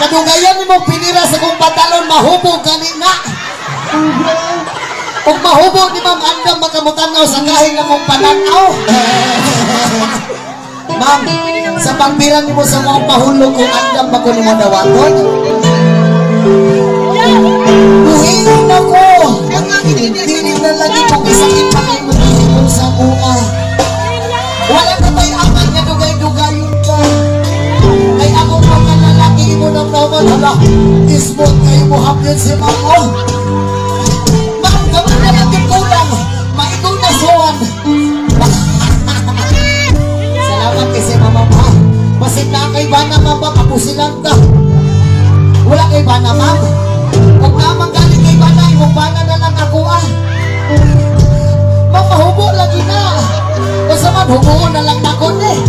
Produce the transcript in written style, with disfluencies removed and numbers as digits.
Kadugayan ni mo pinira sa kong pantalon, mahubog kanina. Kung mahubog ni Ma'am Andam, makamutanaw sa kahing na mong pananaw. Ma'am, sa pagbiran ni mo sa mga pahulog kung Andam, bako ni mo dawaton. Buhingin ako. Hindi na lagi kong isakit pakingin mo sa buka. Wala na tayo aman nga dugay-dugayon ka. Kay akong mga lalaki mo nang naman. Hala, ismot kayo mo hapyan si Mamo. Ma'am, gaman na lang yung kulang. Maikaw na suwan. Salamat kay si Mama Ma. Masig na kay Bana Mama, kapusilan ka. Wala kay Bana Ma'am. Huwag naman galing kay Bana, imong Bana na lang ako ah. Ma'am, mahubo lagi na. Basta man, hubuon na lang na ko eh.